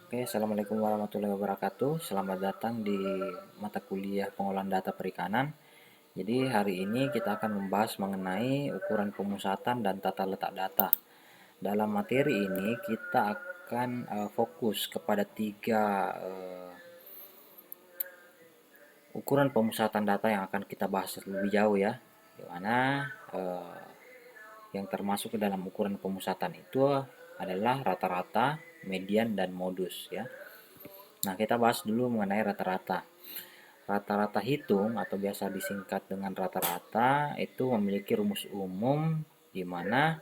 Oke, Assalamualaikum warahmatullahi wabarakatuh. Selamat datang di mata kuliah pengolahan data perikanan. Jadi hari ini kita akan membahas mengenai ukuran pemusatan dan tata letak data. Dalam materi ini kita akan fokus kepada tiga ukuran pemusatan data yang akan kita bahas lebih jauh ya. Di mana yang termasuk ke dalam ukuran pemusatan itu adalah rata-rata, median, dan modus ya. Nah, kita bahas dulu mengenai rata-rata. Rata-rata hitung atau biasa disingkat dengan rata-rata itu memiliki rumus umum di mana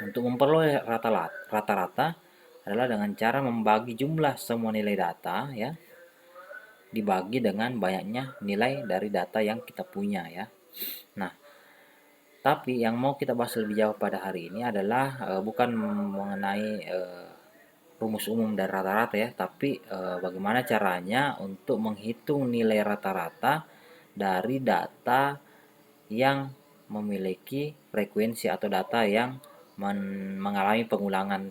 untuk memperoleh rata-rata adalah dengan cara membagi jumlah semua nilai data ya dibagi dengan banyaknya nilai dari data yang kita punya ya. Nah, tapi yang mau kita bahas lebih jauh pada hari ini adalah bukan mengenai rumus umum dan rata-rata ya, tapi bagaimana caranya untuk menghitung nilai rata-rata dari data yang memiliki frekuensi atau data yang mengalami pengulangan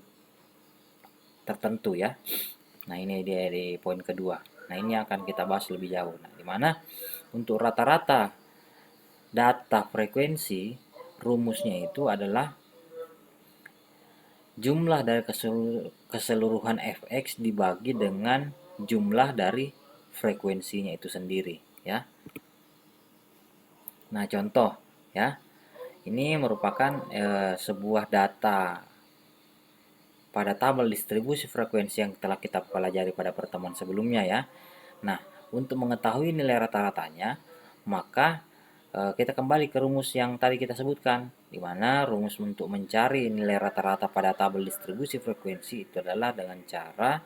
tertentu ya. Nah, ini dia di poin kedua. Nah, ini akan kita bahas lebih jauh. Nah, di mana untuk rata-rata data frekuensi rumusnya itu adalah jumlah dari keseluruhan fx dibagi dengan jumlah dari frekuensinya itu sendiri ya. Nah, contoh ya. Ini merupakan sebuah data pada tabel distribusi frekuensi yang telah kita pelajari pada pertemuan sebelumnya ya. Nah, untuk mengetahui nilai rata-ratanya, maka kita kembali ke rumus yang tadi kita sebutkan, di mana rumus untuk mencari nilai rata-rata pada tabel distribusi frekuensi itu adalah dengan cara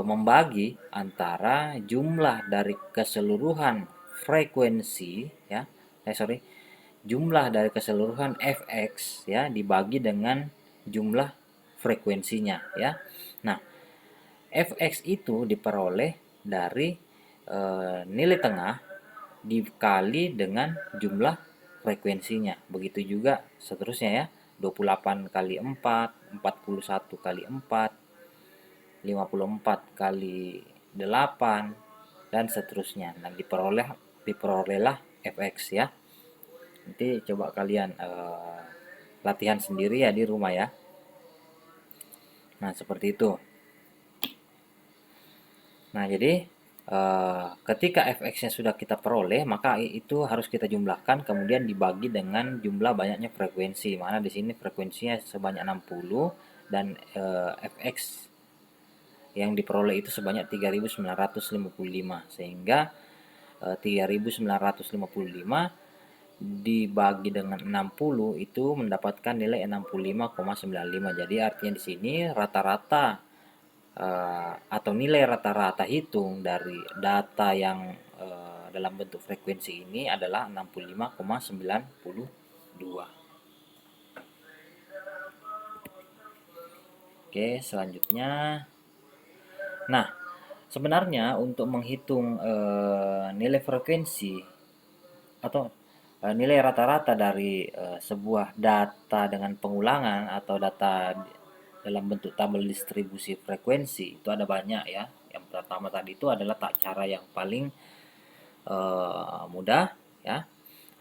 membagi antara jumlah dari keseluruhan frekuensi ya, jumlah dari keseluruhan fx ya dibagi dengan jumlah frekuensinya ya. Nah, fx itu diperoleh dari nilai tengah dikali dengan jumlah frekuensinya. Begitu juga seterusnya ya. 28 kali 4, 41 kali 4, 54 kali 8 dan seterusnya. Nah, diperolehlah fx ya. Nanti coba kalian latihan sendiri ya di rumah ya. Nah, seperti itu. Nah, jadi ketika fx-nya sudah kita peroleh, maka itu harus kita jumlahkan kemudian dibagi dengan jumlah banyaknya frekuensi. Mana di sini frekuensinya sebanyak 60 dan fx yang diperoleh itu sebanyak 3955 sehingga 3955 dibagi dengan 60 itu mendapatkan nilai 65,95. Jadi artinya di sini rata-rata atau nilai rata-rata hitung dari data yang dalam bentuk frekuensi ini adalah 65,92. Oke, selanjutnya. Nah, sebenarnya untuk menghitung nilai frekuensi atau nilai rata-rata dari sebuah data dengan pengulangan atau data dalam bentuk tabel distribusi frekuensi itu ada banyak ya. Yang pertama tadi itu adalah cara yang paling mudah ya.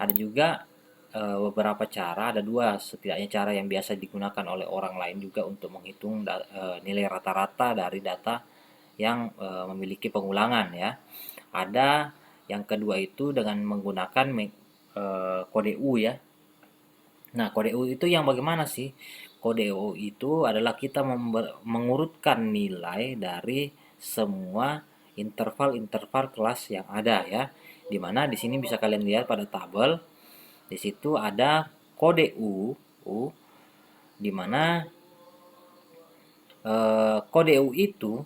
Ada juga beberapa cara, ada dua setidaknya cara yang biasa digunakan oleh orang lain juga untuk menghitung nilai rata-rata dari data yang memiliki pengulangan ya. Ada yang kedua itu dengan menggunakan kode U ya. Nah, kode U itu yang bagaimana sih? Kode U itu adalah kita mengurutkan nilai dari semua interval-interval kelas yang ada ya. Dimana di sini bisa kalian lihat pada tabel. Di situ ada kode U dimana kode U itu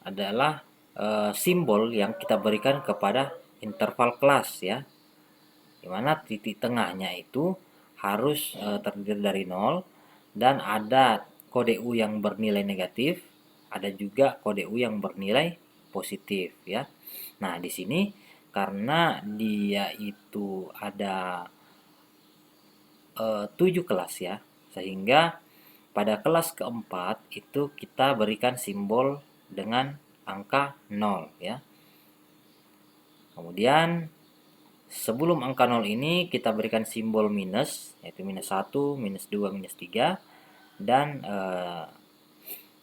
adalah simbol yang kita berikan kepada interval kelas ya. Dimana titik tengahnya itu harus terdiri dari 0 dan ada kode U yang bernilai negatif, ada juga kode U yang bernilai positif ya. Nah, di sini karena dia itu ada 7 kelas ya, sehingga pada kelas keempat itu kita berikan simbol dengan angka 0 ya. Kemudian sebelum angka 0 ini kita berikan simbol minus, yaitu minus 1, minus 2, minus 3. Dan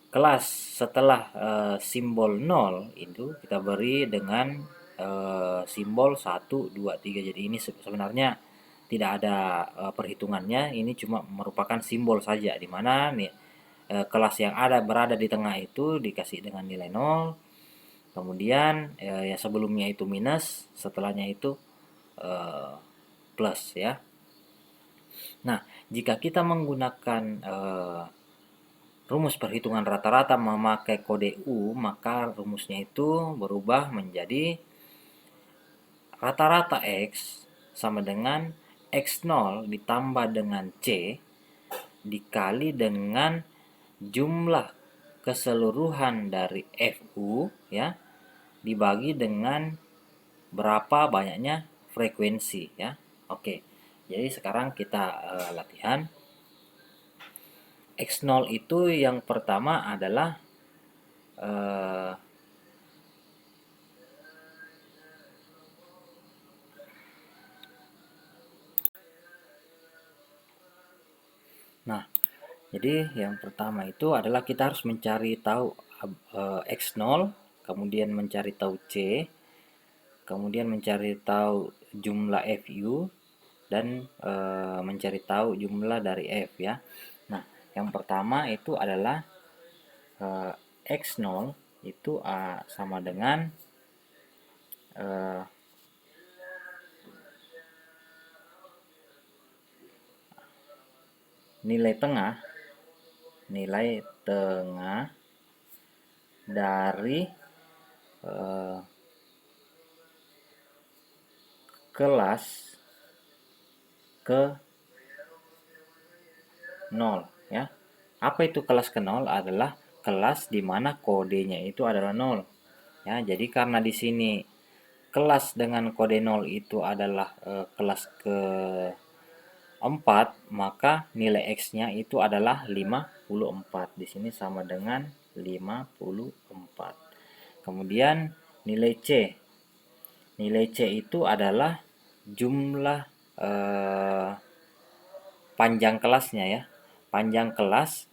kelas setelah simbol 0 itu kita beri dengan simbol 1, 2, 3. Jadi ini sebenarnya tidak ada perhitungannya, ini cuma merupakan simbol saja, di mana nih kelas yang berada di tengah itu dikasih dengan nilai 0. Kemudian ya sebelumnya itu minus, setelahnya itu plus ya. Nah, jika kita menggunakan rumus perhitungan rata-rata memakai kode U, maka rumusnya itu berubah menjadi rata-rata X sama dengan X0 ditambah dengan C dikali dengan jumlah keseluruhan dari FU ya, dibagi dengan berapa banyaknya frekuensi ya. Oke. Jadi sekarang kita latihan. X0 itu yang pertama adalah nah, jadi yang pertama itu adalah kita harus mencari tahu X0, kemudian mencari tahu C, kemudian mencari tahu jumlah FU, dan mencari tahu jumlah dari F ya. Nah, yang pertama itu adalah X0 itu sama dengan nilai tengah dari kelas ke 0 ya. Apa itu kelas ke 0? Adalah kelas di mana kodenya itu adalah 0 ya. Jadi karena di sini kelas dengan kode 0 itu adalah kelas ke 4, maka nilai X-nya itu adalah 54. Di sini sama dengan 54. Kemudian nilai C. Nilai C itu adalah jumlah panjang kelasnya ya. Panjang kelas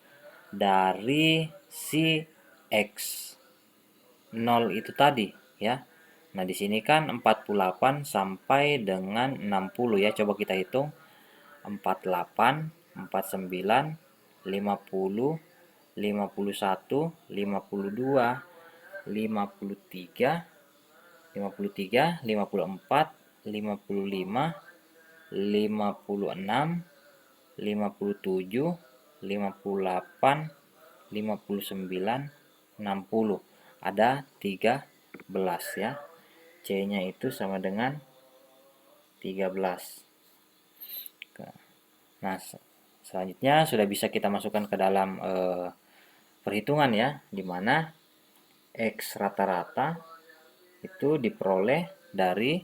dari si X0 itu tadi ya. Nah, di sini kan 48 sampai dengan 60 ya. Coba kita hitung. 48, 49, 50, 51, 52, 53, 53, 54, 55, 56, 57, 58, 59, 60. Ada 13 ya. C-nya itu sama dengan 13. Nah, selanjutnya sudah bisa kita masukkan ke dalam perhitungan ya, di mana X rata-rata itu diperoleh dari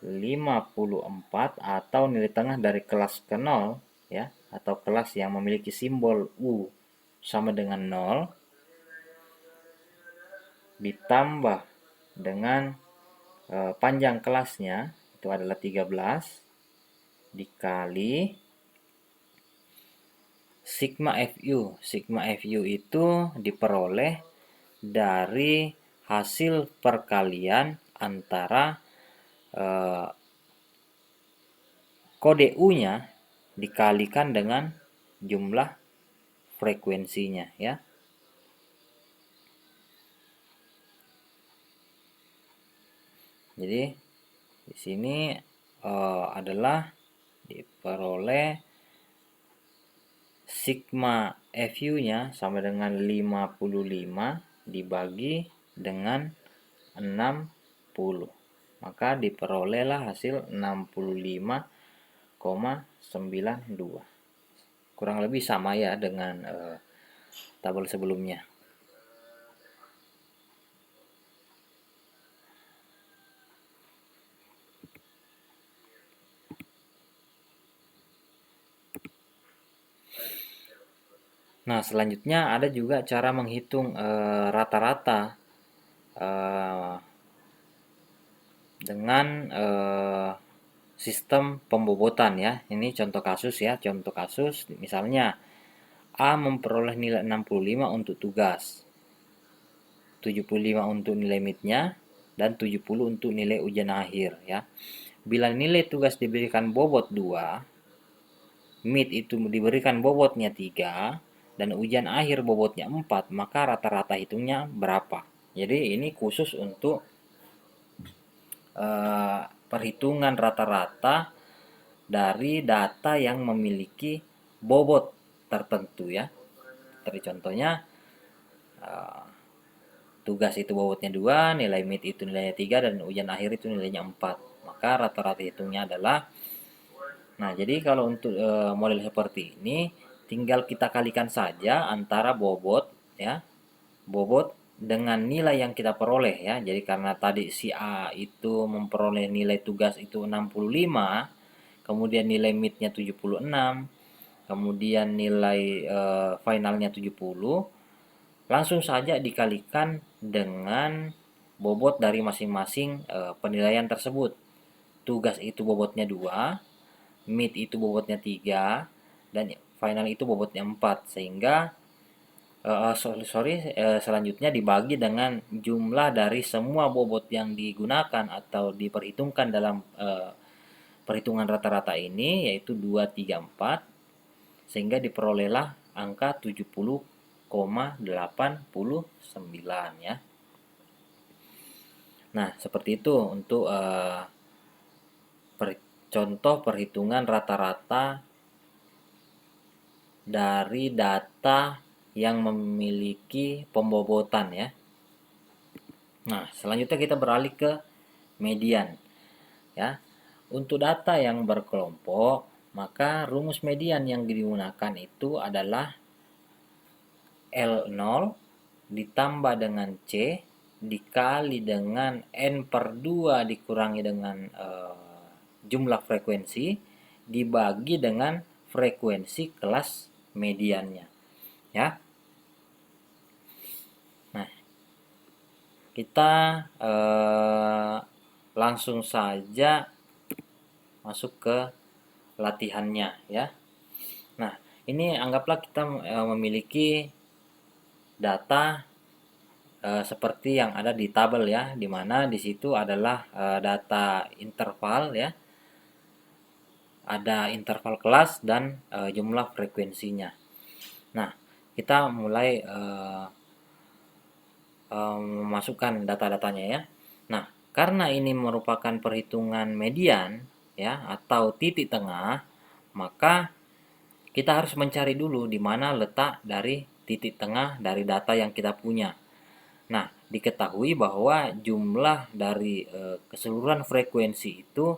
54 atau nilai tengah dari kelas ke 0 ya, atau kelas yang memiliki simbol U sama dengan 0 ditambah dengan panjang kelasnya itu adalah 13 dikali sigma FU. Sigma FU itu diperoleh dari hasil perkalian antara kode U-nya dikalikan dengan jumlah frekuensinya ya. Jadi di sini adalah diperoleh sigma FU-nya sama dengan 55 dibagi dengan 60. Maka diperolehlah hasil 65,92. Kurang lebih sama ya dengan tabel sebelumnya. Nah, selanjutnya ada juga cara menghitung rata-rata dengan sistem pembobotan ya. Ini contoh kasus ya, contoh kasus misalnya A memperoleh nilai 65 untuk tugas, 75 untuk nilai midnya, dan 70 untuk nilai ujian akhir ya. Bila nilai tugas diberikan bobot 2, mid itu diberikan bobotnya 3, dan ujian akhir bobotnya 4, maka rata-rata hitungnya berapa? Jadi ini khusus untuk perhitungan rata-rata dari data yang memiliki bobot tertentu ya. Seperti contohnya tugas itu bobotnya 2, nilai mid itu nilainya 3, dan ujian akhir itu nilainya 4. Maka rata-rata hitungnya adalah, nah jadi kalau untuk model seperti ini tinggal kita kalikan saja antara bobot ya, bobot dengan nilai yang kita peroleh ya. Jadi karena tadi si A itu memperoleh nilai tugas itu 65, kemudian nilai midnya 76, kemudian nilai finalnya 70, langsung saja dikalikan dengan bobot dari masing-masing penilaian tersebut. Tugas itu bobotnya 2, mid itu bobotnya 3, dan final itu bobotnya 4, sehingga selanjutnya dibagi dengan jumlah dari semua bobot yang digunakan atau diperhitungkan dalam perhitungan rata-rata ini, yaitu 2, 3, 4, sehingga diperolehlah angka 70,89 ya. Nah, seperti itu untuk contoh perhitungan rata-rata dari data yang memiliki pembobotan ya. Nah, selanjutnya kita beralih ke median ya. Untuk data yang berkelompok, maka rumus median yang digunakan itu adalah L0 ditambah dengan C dikali dengan N per 2 dikurangi dengan jumlah frekuensi dibagi dengan frekuensi kelas mediannya ya. Nah, kita langsung saja masuk ke latihannya ya. Nah, ini anggaplah kita memiliki data seperti yang ada di tabel ya, di mana di situ adalah data interval ya, ada interval kelas dan jumlah frekuensinya. Nah, kita mulai memasukkan data-datanya ya. Nah, karena ini merupakan perhitungan median ya atau titik tengah, maka kita harus mencari dulu di mana letak dari titik tengah dari data yang kita punya. Nah, diketahui bahwa jumlah dari keseluruhan frekuensi itu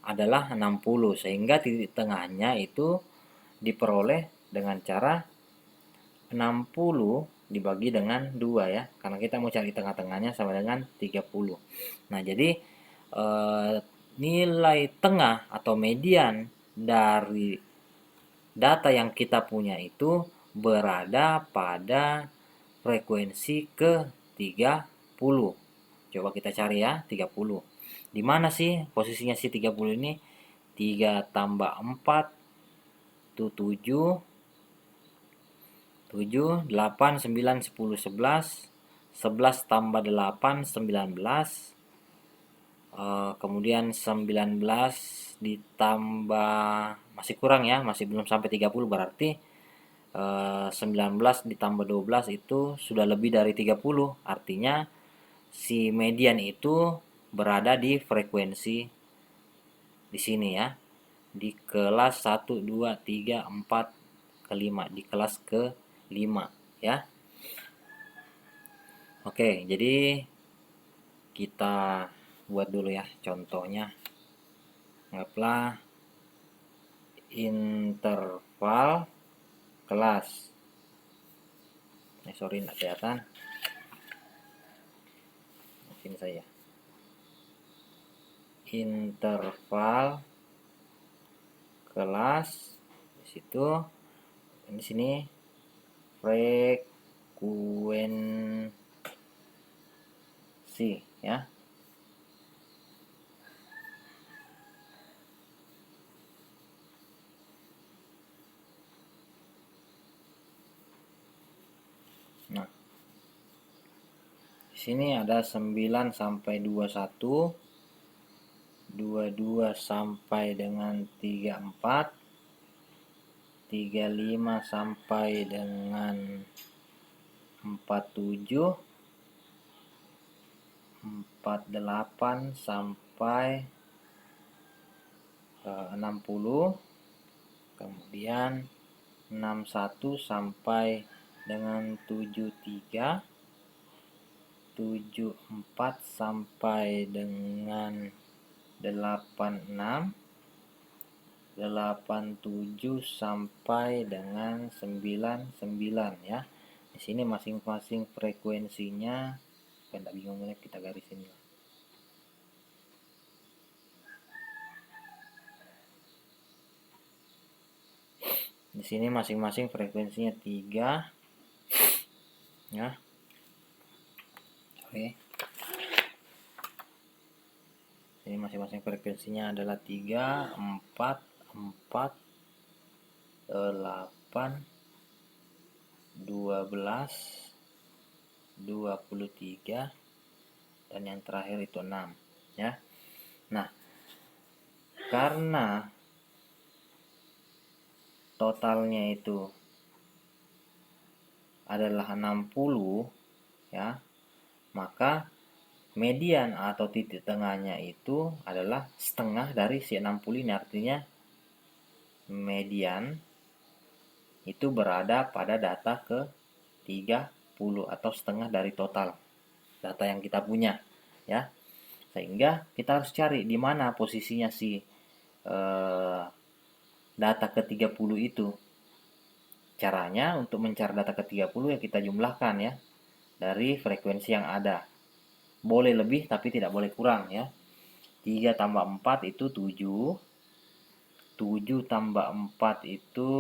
adalah 60, sehingga titik tengahnya itu diperoleh dengan cara 60 dibagi dengan 2 ya, karena kita mau cari tengah-tengahnya sama dengan 30. Nah, jadi nilai tengah atau median dari data yang kita punya itu berada pada frekuensi ke 30. Coba kita cari ya, 30. Di mana sih posisinya si 30 ini? 3 tambah 4 itu 7, 7, 8, 9, 10, 11, 11 tambah 8, 19, kemudian 19 ditambah, masih kurang ya, masih belum sampai 30, berarti 19 ditambah 12 itu sudah lebih dari 30. Artinya si median itu berada di frekuensi di sini ya, di kelas 1, 2, 3, 4, ke 5, di kelas ke 5 ya. Oke, jadi kita buat dulu ya contohnya. Anggaplah interval kelas. Sorry nggak kelihatan. Sini saya. Interval kelas di situ, di sini frekuensi ya. Nah, di sini ada 9 sampai 21, 22 sampai dengan 34, 35 sampai dengan 47, 48 sampai 60, kemudian 61 sampai dengan 73, 74 sampai dengan 86, 87 sampai dengan 99 ya. Di sini masing-masing frekuensinya, tidak bingung ya, kita garisin ya. Di sini masing-masing frekuensinya 3 ya. Oke. Ini masing-masing frekuensinya adalah 3, 4, 4, 8, 12, 23, dan yang terakhir itu 6 ya. Nah, karena totalnya itu adalah 60 ya, maka median atau titik tengahnya itu adalah setengah dari si 60 ini. Artinya median itu berada pada data ke 30 atau setengah dari total data yang kita punya ya. Sehingga kita harus cari di mana posisinya si data ke 30 itu. Caranya untuk mencari data ke 30 ya kita jumlahkan ya dari frekuensi yang ada. Boleh lebih tapi tidak boleh kurang ya. 3 tambah 4 itu 7. 7 tambah 4 itu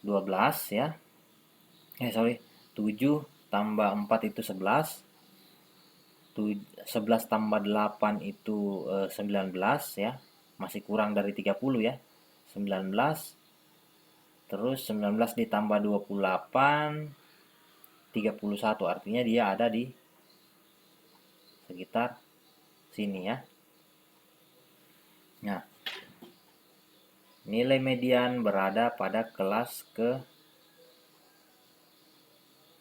12 ya. 7 tambah 4 itu 11. 11 tambah 8 itu 19 ya. Masih kurang dari 30 ya. 19. Terus 19 ditambah 28, 31. Artinya dia ada di sekitar sini ya. Nah, nilai median berada pada kelas ke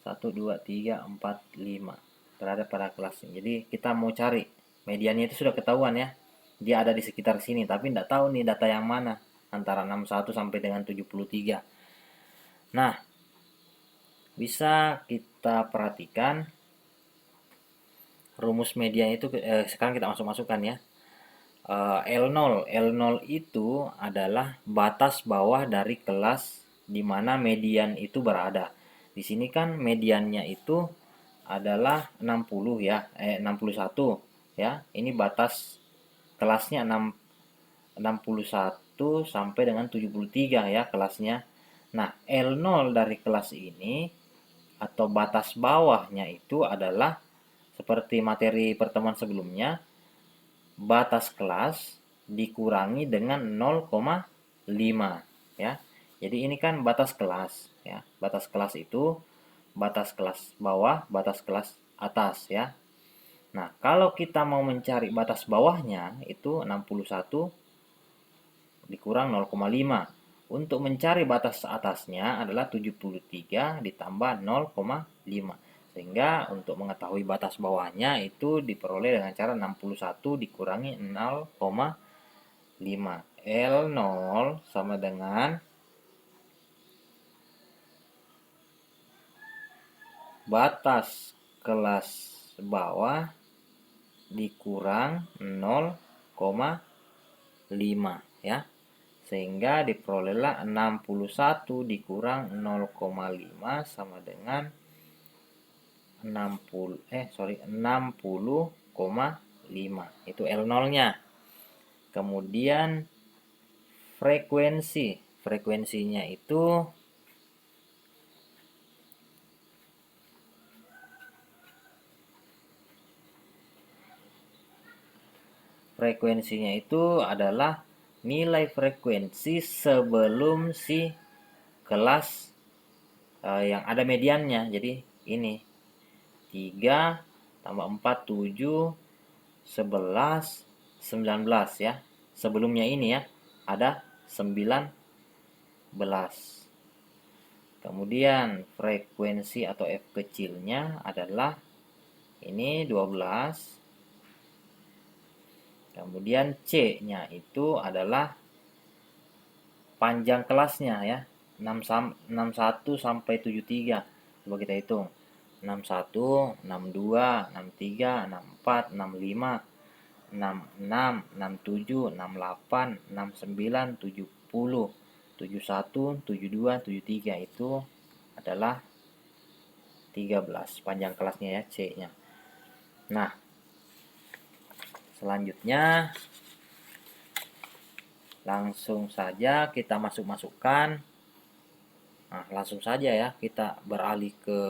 1, 2, 3, 4, 5. Berada pada kelas ini. Jadi kita mau cari mediannya itu sudah ketahuan ya. Dia ada di sekitar sini, tapi tidak tahu nih data yang mana antara 61 sampai dengan 73. Nah, bisa kita perhatikan rumus median itu sekarang kita masukkan ya. L0 itu adalah batas bawah dari kelas di mana median itu berada. Di sini kan mediannya itu adalah 60 ya, 61 ya. Ini batas kelasnya 61 sampai dengan 73 ya kelasnya. Nah, L0 dari kelas ini atau batas bawahnya itu adalah seperti materi pertemuan sebelumnya, batas kelas dikurangi dengan 0,5 ya. Jadi ini kan batas kelas ya. Batas kelas itu batas kelas bawah, batas kelas atas ya. Nah, kalau kita mau mencari batas bawahnya itu 61 dikurang 0,5. Untuk mencari batas atasnya adalah 73 ditambah 0,5. Sehingga untuk mengetahui batas bawahnya itu diperoleh dengan cara 61 dikurangi 0,5. L0 sama dengan batas kelas bawah dikurang 0,5 ya. Sehingga diperolehlah 61 dikurang 0,5 sama dengan 60,5. Itu L0-nya. Kemudian frekuensinya itu frekuensinya itu adalah nilai frekuensi sebelum si kelas yang ada mediannya. Jadi ini 3 tambah 4, 7, 11, 19 ya. Sebelumnya ini ya, ada 19. Kemudian frekuensi atau F kecilnya adalah ini 12. Kemudian C-nya itu adalah panjang kelasnya ya, 61 sampai 73. Coba kita hitung. 61, 62, 63, 64, 65, 66, 67, 68, 69, 70, 71, 72, 73 itu adalah 13 panjang kelasnya ya, C-nya. Nah, selanjutnya langsung saja kita masukkan. Nah, langsung saja ya kita beralih ke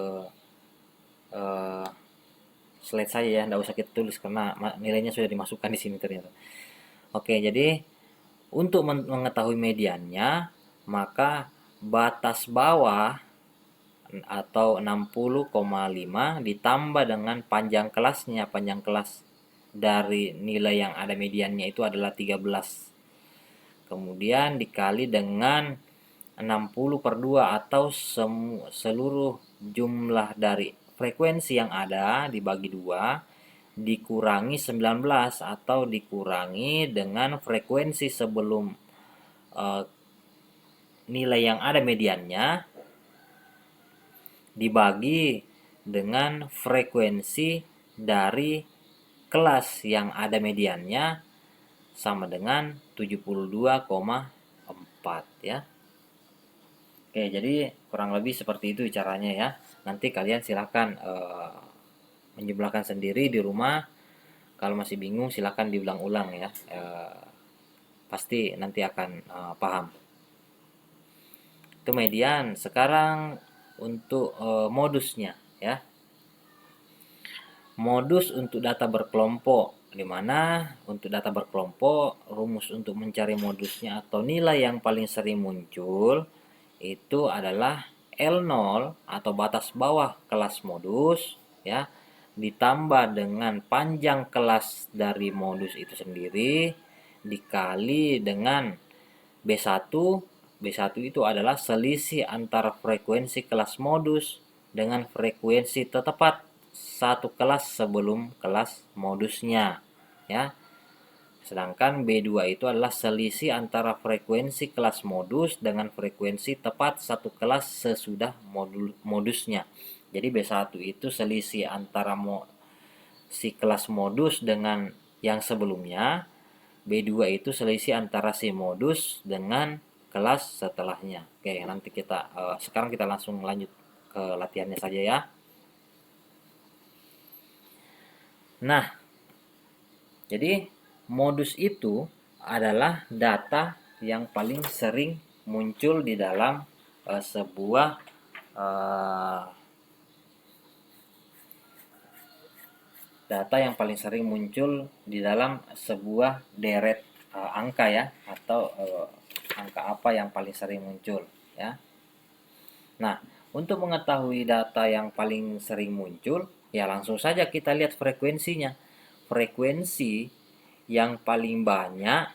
slide saja ya, nggak usah kita tulis karena nilainya sudah dimasukkan di sini ternyata. Oke, jadi untuk mengetahui mediannya, maka batas bawah atau 60,5 ditambah dengan panjang kelasnya. Panjang kelas dari nilai yang ada mediannya itu adalah 13. Kemudian dikali dengan 60/2 atau seluruh jumlah dari frekuensi yang ada dibagi 2 dikurangi 19 atau dikurangi dengan frekuensi sebelum nilai yang ada mediannya dibagi dengan frekuensi dari kelas yang ada mediannya sama dengan 72,4 ya. Oke, jadi kurang lebih seperti itu caranya ya. Nanti kalian silahkan menjumlahkan sendiri di rumah. Kalau masih bingung silahkan diulang-ulang ya. Pasti nanti akan paham. Itu median. Sekarang untuk modusnya ya. Modus untuk data berkelompok, di mana untuk data berkelompok rumus untuk mencari modusnya atau nilai yang paling sering muncul itu adalah L0 atau batas bawah kelas modus ya, ditambah dengan panjang kelas dari modus itu sendiri dikali dengan B1. B1 itu adalah selisih antara frekuensi kelas modus dengan frekuensi tetepat satu kelas sebelum kelas modusnya ya. Sedangkan B2 itu adalah selisih antara frekuensi kelas modus dengan frekuensi tepat satu kelas sesudah modusnya. Jadi B1 itu selisih antara si kelas modus dengan yang sebelumnya. B2 itu selisih antara si modus dengan kelas setelahnya. Oke, nanti kita sekarang kita langsung lanjut ke latihannya saja ya. Nah, jadi modus itu adalah data yang paling sering muncul di dalam sebuah data yang paling sering muncul di dalam sebuah deret angka ya, atau angka apa yang paling sering muncul ya. Nah, untuk mengetahui data yang paling sering muncul, ya langsung saja kita lihat frekuensinya. Frekuensi yang paling banyak,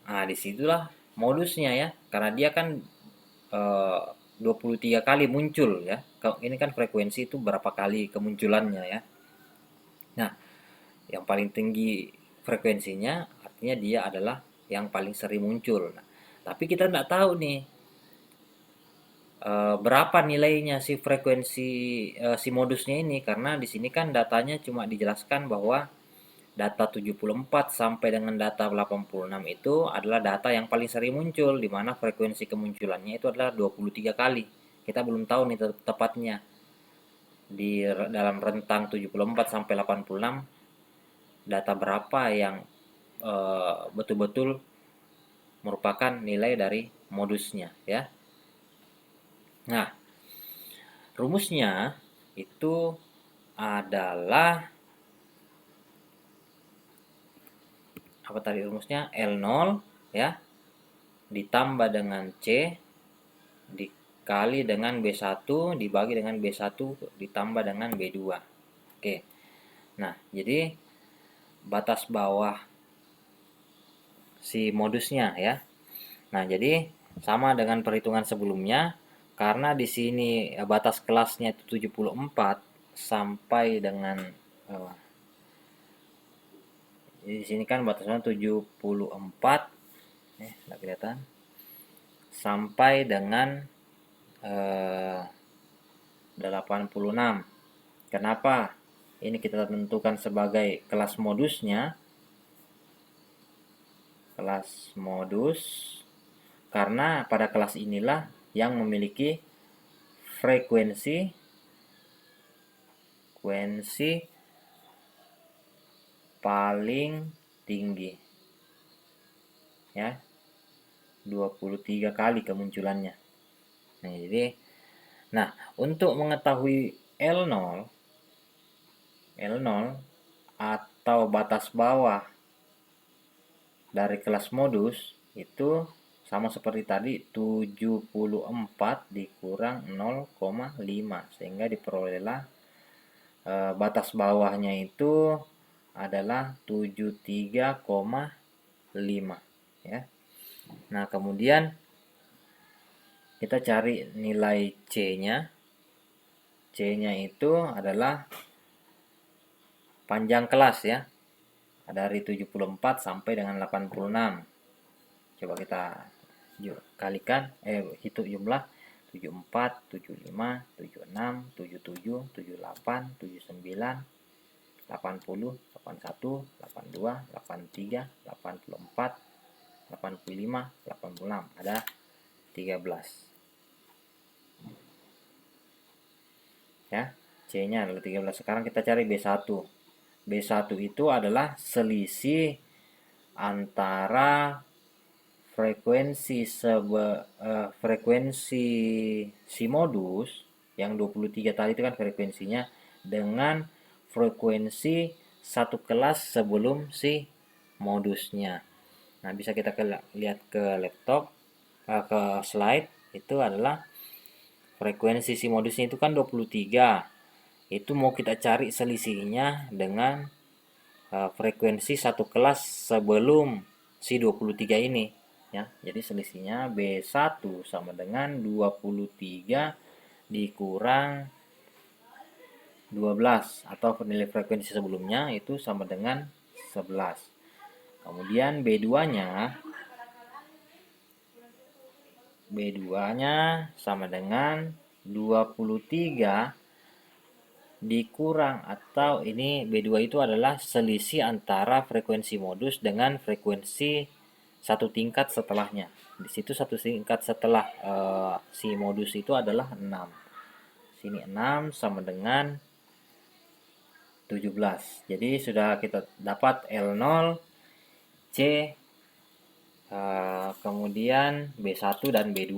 nah disitulah modusnya ya, karena dia kan 23 kali muncul ya. Ini kan frekuensi itu berapa kali kemunculannya ya. Nah, yang paling tinggi frekuensinya artinya dia adalah yang paling sering muncul. Nah, tapi kita nggak tahu nih berapa nilainya si frekuensi si modusnya ini, karena di sini kan datanya cuma dijelaskan bahwa data 74 sampai dengan data 86 itu adalah data yang paling sering muncul, di mana frekuensi kemunculannya itu adalah 23 kali. Kita belum tahu nih tepatnya di dalam rentang 74 sampai 86 data berapa yang betul-betul merupakan nilai dari modusnya ya. Nah, rumusnya itu adalah apa tadi rumusnya? L0 ya ditambah dengan C dikali dengan B1 dibagi dengan B1 ditambah dengan B2. Oke. Nah, jadi batas bawah si modusnya ya. Nah, jadi sama dengan perhitungan sebelumnya karena di sini batas kelasnya itu 74 sampai dengan eh, di sini kan batasnya 74 enggak kelihatan sampai dengan 86. Kenapa? Ini kita tentukan sebagai kelas modusnya. Kelas modus karena pada kelas inilah yang memiliki frekuensi paling tinggi. Ya. 23 kali kemunculannya. Nah, untuk mengetahui L0 atau batas bawah dari kelas modus itu sama seperti tadi 74 dikurang 0,5 sehingga diperolehlah batas bawahnya itu adalah 73,5 ya. Nah, kemudian kita cari nilai C-nya. C-nya itu adalah panjang kelas ya. Dari 74 sampai dengan 86. Coba kita kalikan hitung jumlah 74, 75, 76, 77, 78, 79, 80, 81, 82, 83, 84, 85, 86. Ada 13. Ya, C-nya adalah 13. Sekarang kita cari B1. B1 itu adalah selisih antara frekuensi si modus yang 23 tadi itu kan frekuensinya dengan frekuensi satu kelas sebelum si modusnya. Nah, bisa kita lihat ke laptop, ke slide, itu adalah frekuensi si modusnya itu kan 23. Itu mau kita cari selisihnya dengan frekuensi satu kelas sebelum si 23 ini ya. Jadi selisihnya B1 sama dengan 23 dikurang 12 atau nilai frekuensi sebelumnya itu sama dengan 11. Kemudian B2-nya sama dengan 23 dikurang atau ini B2 itu adalah selisih antara frekuensi modus dengan frekuensi satu tingkat setelahnya. Di situ satu tingkat setelah si modus itu adalah 6. Sini 6 sama dengan 17. Jadi sudah kita dapat L0, C, kemudian B1 dan B2.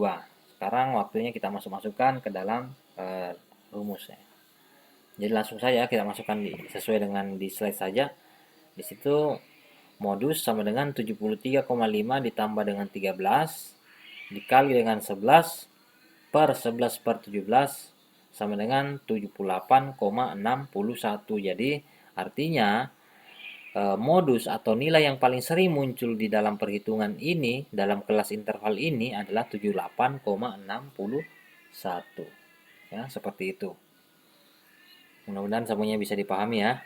Sekarang waktunya kita masukkan ke dalam rumusnya. Jadi langsung saja kita masukkan sesuai dengan di slide saja. Di situ modus sama dengan 73,5 ditambah dengan 13 dikali dengan 11 per 11 per 17 sama dengan 78,61. Jadi artinya modus atau nilai yang paling sering muncul di dalam perhitungan ini dalam kelas interval ini adalah 78,61. Ya, seperti itu. Mudah-mudahan semuanya bisa dipahami ya.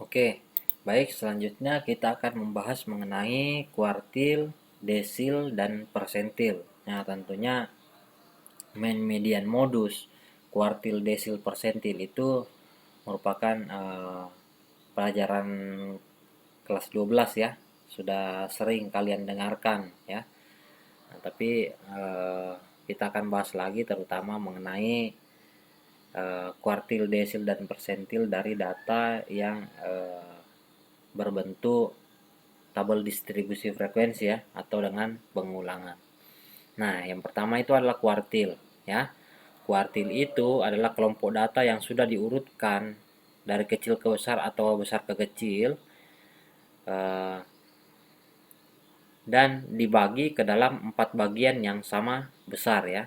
Oke, baik, selanjutnya kita akan membahas mengenai kuartil, desil, dan persentil. Nah, tentunya mean, median, modus, kuartil, desil, persentil itu merupakan pelajaran kelas 12 ya. Sudah sering kalian dengarkan ya. Nah, tapi kita akan bahas lagi terutama mengenai kuartil, desil, dan persentil dari data yang berbentuk tabel distribusi frekuensi ya, atau dengan pengulangan. Nah, yang pertama itu adalah kuartil ya. Kuartil itu adalah kelompok data yang sudah diurutkan dari kecil ke besar atau besar ke kecil, dan dibagi ke dalam 4 bagian yang sama besar ya.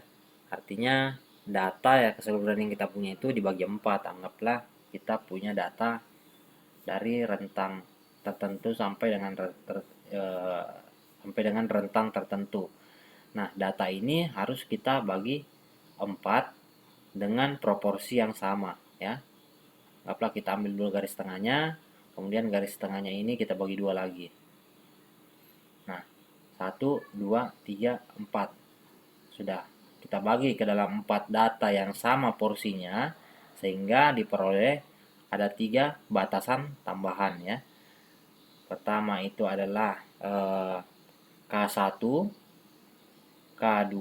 Artinya data ya keseluruhan yang kita punya itu dibagi 4. Anggaplah kita punya data dari rentang tertentu sampai dengan rentang tertentu. Nah, data ini harus kita bagi 4 dengan proporsi yang sama ya. Anggaplah kita ambil dulu garis tengahnya, kemudian garis tengahnya ini kita bagi 2 lagi. Nah, 1, 2, 3, 4. Sudah kita bagi ke dalam 4 data yang sama porsinya, sehingga diperoleh ada 3 batasan tambahan ya. Pertama itu adalah K1, K2,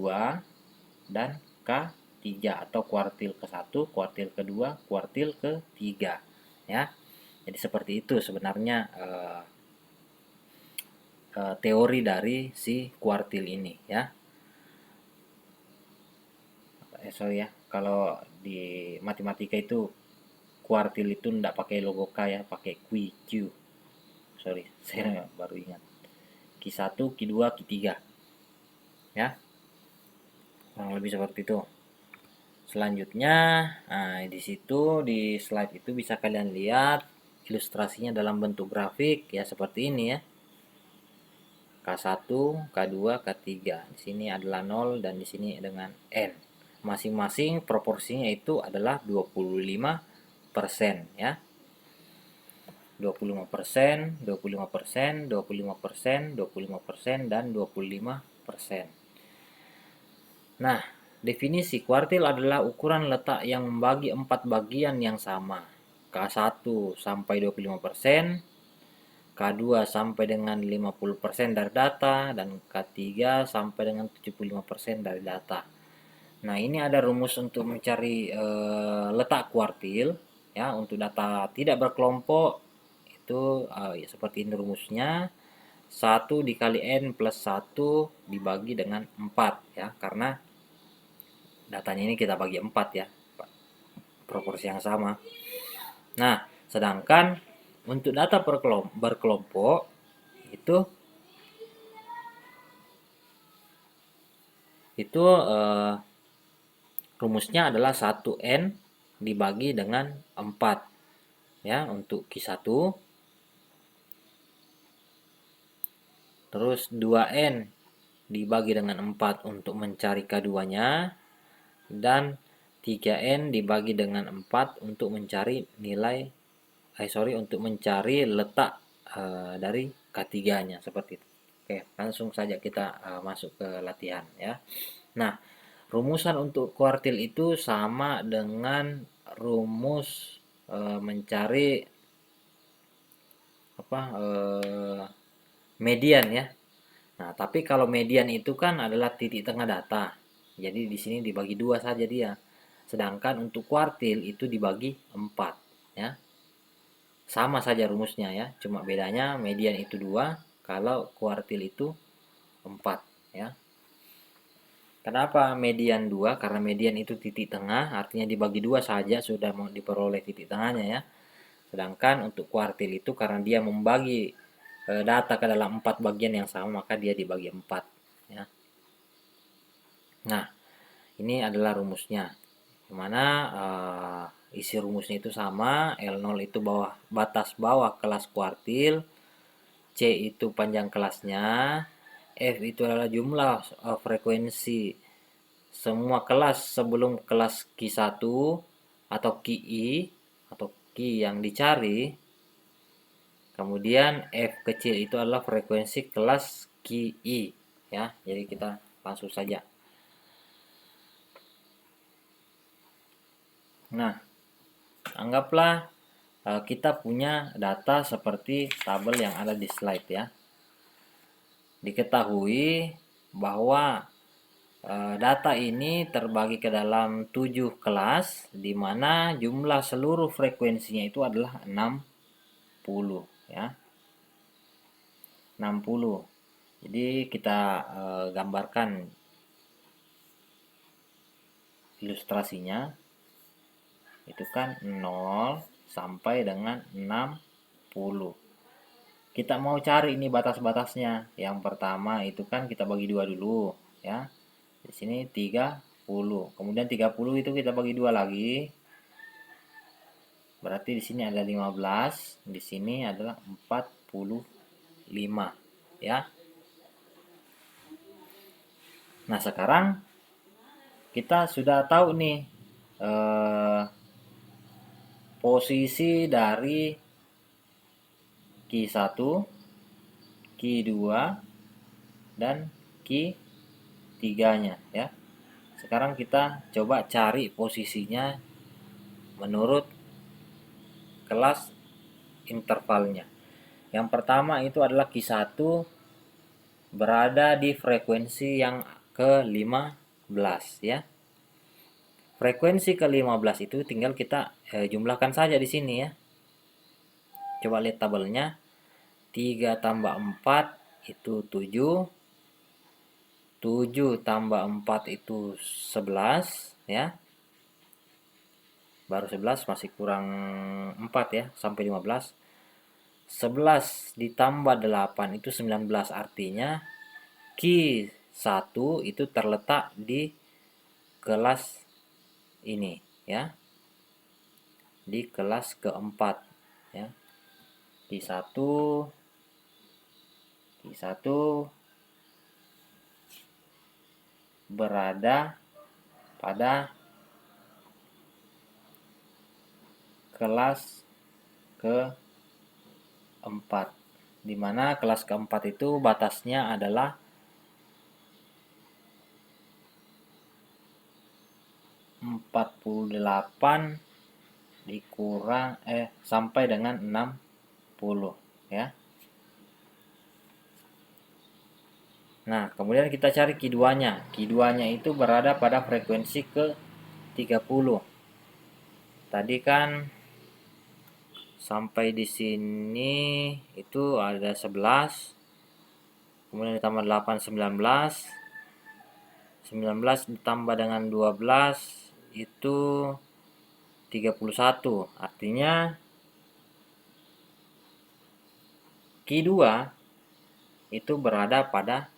dan K3 atau kuartil ke-1, kuartil ke-2, kuartil ke-3 ya. Jadi seperti itu sebenarnya teori dari si kuartil ini ya. Sorry ya, kalau di matematika itu kuartil itu tidak pakai logo K ya, pakai Q. Sorry, saya baru ingat. Q1, Q2, Q3 ya, kurang lebih seperti itu. Selanjutnya, nah, di situ di slide itu bisa kalian lihat ilustrasinya dalam bentuk grafik ya, seperti ini ya. K1, K2, K3. Di sini adalah 0 dan di sini dengan N. Masing-masing proporsinya itu adalah 25% ya. 25%, 25%, 25%, 25%, dan 25%. Nah, definisi kuartil adalah ukuran letak yang membagi 4 bagian yang sama. K1 sampai 25%, K2 sampai dengan 50% dari data, dan K3 sampai dengan 75% dari data. Nah, ini ada rumus untuk mencari letak kuartil ya. Untuk data tidak berkelompok itu ya seperti ini rumusnya. 1 dikali N plus 1 dibagi dengan 4 ya, karena datanya ini kita bagi 4 ya, proporsi yang sama. Nah, sedangkan untuk data berkelompok itu rumusnya adalah 1N dibagi dengan 4 ya untuk Q1, terus 2N dibagi dengan 4 untuk mencari K2-nya, dan 3N dibagi dengan 4 untuk mencari untuk mencari letak dari K3-nya seperti itu. Oke, langsung saja kita masuk ke latihan ya. Nah, rumusan untuk kuartil itu sama dengan rumus mencari median ya. Nah, tapi kalau median itu kan adalah titik tengah data. Jadi di sini dibagi 2 saja dia. Sedangkan untuk kuartil itu dibagi 4 ya. Sama saja rumusnya ya, cuma bedanya median itu 2, kalau kuartil itu 4 ya. Kenapa median 2? Karena median itu titik tengah, artinya dibagi 2 saja sudah diperoleh titik tengahnya ya. Sedangkan untuk kuartil itu karena dia membagi data ke dalam 4 bagian yang sama, maka dia dibagi 4 ya. Nah, ini adalah rumusnya. Dimana isi rumusnya itu sama. L0 itu batas bawah kelas kuartil, C itu panjang kelasnya, F itu adalah jumlah frekuensi semua kelas sebelum kelas Q1 atau QI atau Q yang dicari. Kemudian F kecil itu adalah frekuensi kelas QI ya. Jadi kita langsung saja. Nah, anggaplah kita punya data seperti tabel yang ada di slide ya. Diketahui bahwa Data ini terbagi ke dalam 7 kelas, di mana jumlah seluruh frekuensinya itu adalah 60 ya. 60. Jadi kita gambarkan ilustrasinya. Itu kan 0 sampai dengan 60. Kita mau cari ini batas-batasnya. Yang pertama itu kan kita bagi dua dulu ya. Di sini 30. Kemudian 30 itu kita bagi dua lagi. Berarti di sini ada 15, di sini adalah 45 ya. Nah, sekarang kita sudah tahu nih posisi dari Q1, Q2 dan Q3-nya ya. Sekarang kita coba cari posisinya menurut kelas intervalnya. Yang pertama itu adalah Q1 berada di frekuensi yang ke-15 ya. Frekuensi ke-15 itu tinggal kita jumlahkan saja di sini ya. Coba lihat tabelnya. 3 tambah 4 itu 7. 7 tambah 4 itu 11 ya. Baru 11, masih kurang 4 ya, sampai 15. 11 ditambah 8 itu 19, artinya Q1 itu terletak di kelas ini ya. Di kelas keempat ya. Q1 berada pada kelas keempat, di mana kelas keempat itu batasnya adalah 48 dikurang sampai dengan 60 ya. Nah, kemudian kita cari Q2-nya. Q2-nya itu berada pada frekuensi ke-30. Tadi kan sampai di sini itu ada 11. Kemudian ditambah 8, 19. 19 ditambah dengan 12 itu 31. Artinya Q2 itu berada pada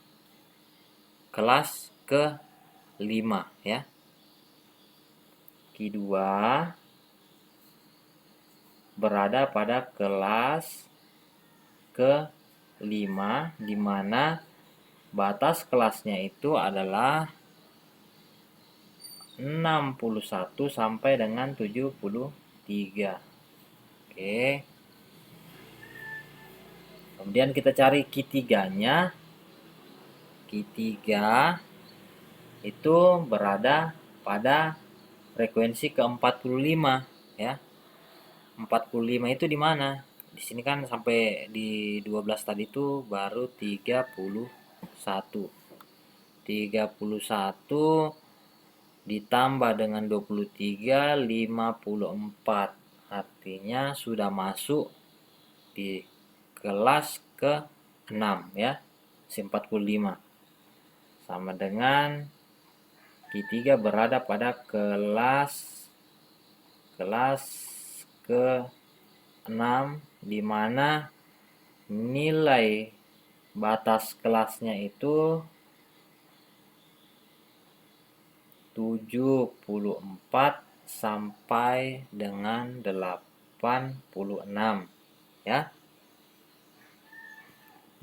kelas ke-5 ya. Q2 berada pada kelas ke-5, di mana batas kelasnya itu adalah 61 sampai dengan 73. Oke. Kemudian kita cari Q3-nya. Q3 itu berada pada frekuensi ke-45 ya. 45 itu di mana? Di sini kan sampai di 12 tadi itu baru 31. 31 ditambah dengan 23, 54. Artinya sudah masuk di kelas ke-6 ya. 45. Sama dengan Q3 berada pada kelas ke-6, di mana nilai batas kelasnya itu 74 sampai dengan 86 ya.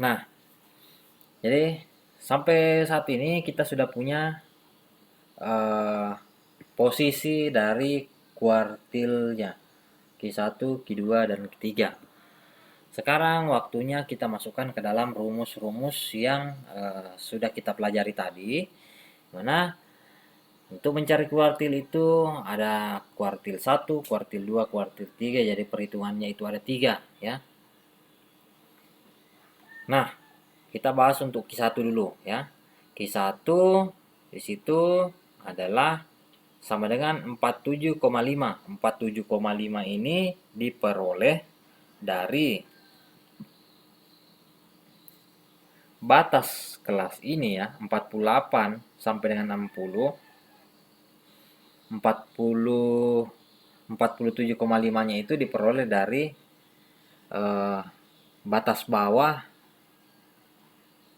Nah, jadi sampai saat ini kita sudah punya posisi dari kuartilnya Q1, Q2 dan Q3. Sekarang waktunya kita masukkan ke dalam rumus-rumus yang sudah kita pelajari tadi. Mana untuk mencari kuartil itu ada kuartil 1, kuartil 2, kuartil 3, jadi perhitungannya itu ada 3 ya. Nah, kita bahas untuk Q1 dulu ya. Q1 Di situ adalah sama dengan 47,5. 47,5 ini diperoleh dari batas kelas ini ya, 48 sampai dengan 60. 47,5-nya itu diperoleh dari batas bawah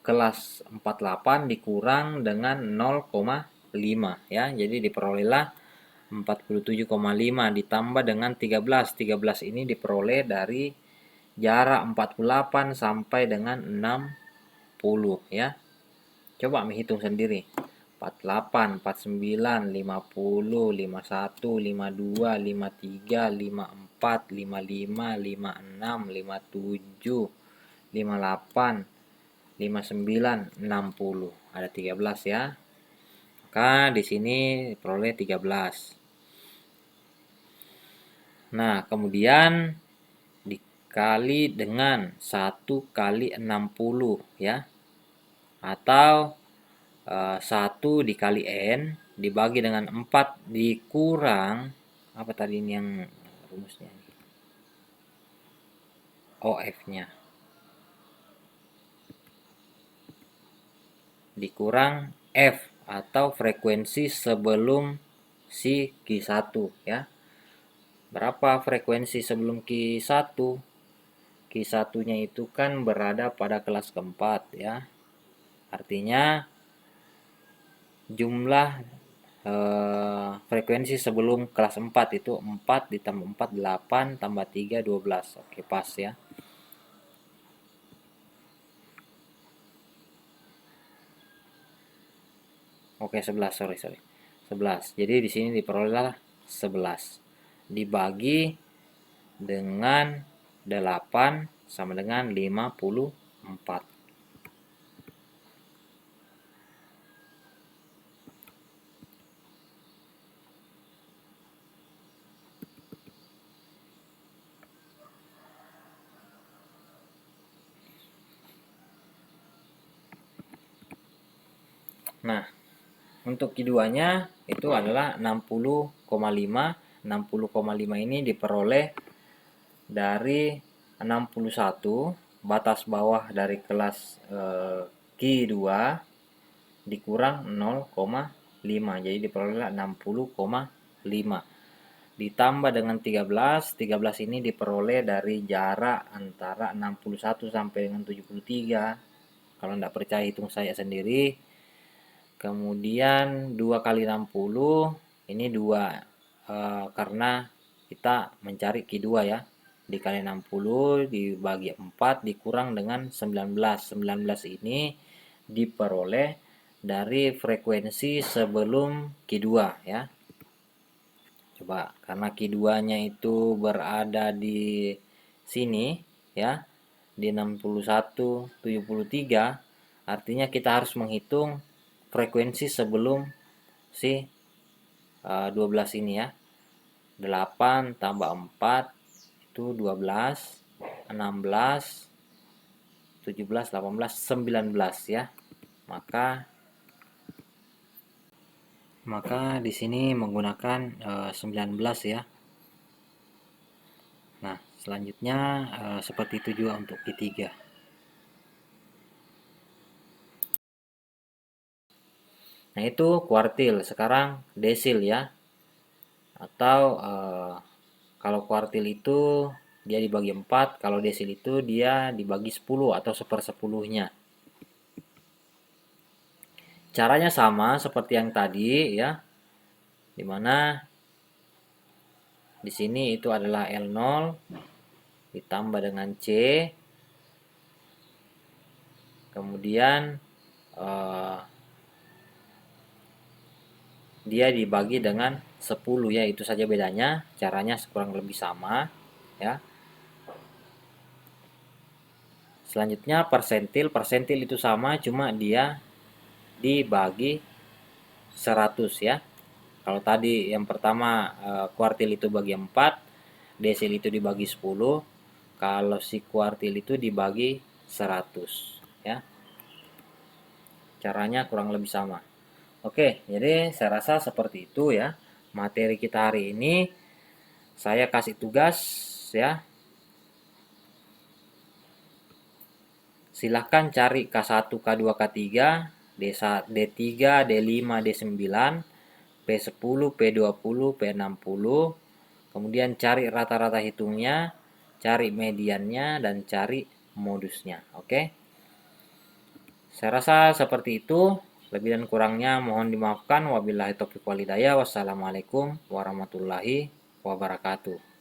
kelas 48 dikurang dengan 0,5 ya. Jadi diperolehlah 47,5 ditambah dengan 13. 13 ini diperoleh dari jarak 48 sampai dengan 60 ya. Coba menghitung sendiri. 48, 49, 50, 51, 52, 53, 54, 55, 56, 57, 58, 59, 60. Ada 13 ya. Maka di sini peroleh 13. Nah, kemudian dikali dengan 1 kali 60 ya. Atau 1 dikali N dibagi dengan 4 dikurang apa tadi ini yang rumusnya, OF-nya dikurang F atau frekuensi sebelum si Q1 ya. Berapa frekuensi sebelum Q1? Q1-nya itu kan berada pada kelas keempat ya. Artinya jumlah frekuensi sebelum kelas 4 itu 4 ditambah 4 8 tambah 3 12. Oke, pas ya. Oke, 11, sorry. 11. Jadi di sini diperoleh 11 dibagi dengan 8 sama dengan 54. Nah, untuk Q2-nya itu adalah 60,5. 60,5 ini diperoleh dari 61, batas bawah dari kelas Q2 dikurang 0,5. Jadi diperoleh 60,5. Ditambah dengan 13. 13 ini diperoleh dari jarak antara 61 sampai dengan 73. Kalau tidak percaya hitung saya sendiri. Kemudian 2 kali 60 ini 2 karena kita mencari Q2 ya. Dikali 60 dibagi 4 dikurang dengan 19. 19 ini diperoleh dari frekuensi sebelum Q2 ya. Coba karena Q2-nya itu berada di sini ya, di 61 73, artinya kita harus menghitung frekuensi sebelum si 12 ini ya. 8 tambah 4 itu 12, 16, 17, 18, 19 ya. Maka di sini menggunakan 19 ya. Nah, selanjutnya seperti itu juga untuk Q3. Nah, itu kuartil. Sekarang desil ya. Atau kalau kuartil itu dia dibagi 4, kalau desil itu dia dibagi 10 atau 1/10-nya. Caranya sama seperti yang tadi ya. Dimana di sini itu adalah L0 ditambah dengan C. Kemudian dia dibagi dengan 10 ya, itu saja bedanya. Caranya kurang lebih sama ya. Selanjutnya persentil. Persentil itu sama, cuma dia dibagi 100 ya. Kalau tadi yang pertama kuartil itu bagi 4, desil itu dibagi 10. Kalau si kuartil itu dibagi 100 ya. Caranya kurang lebih sama. Oke, jadi saya rasa seperti itu ya. Materi kita hari ini saya kasih tugas ya. Silahkan cari K1, K2, K3, D3, D5, D9, P10, P20, P60. Kemudian cari rata-rata hitungnya, cari mediannya, dan cari modusnya. Oke. Saya rasa seperti itu. Lebih dan kurangnya mohon dimaafkan. Wabillahi taufiq walhidayah. Wassalamualaikum warahmatullahi wabarakatuh.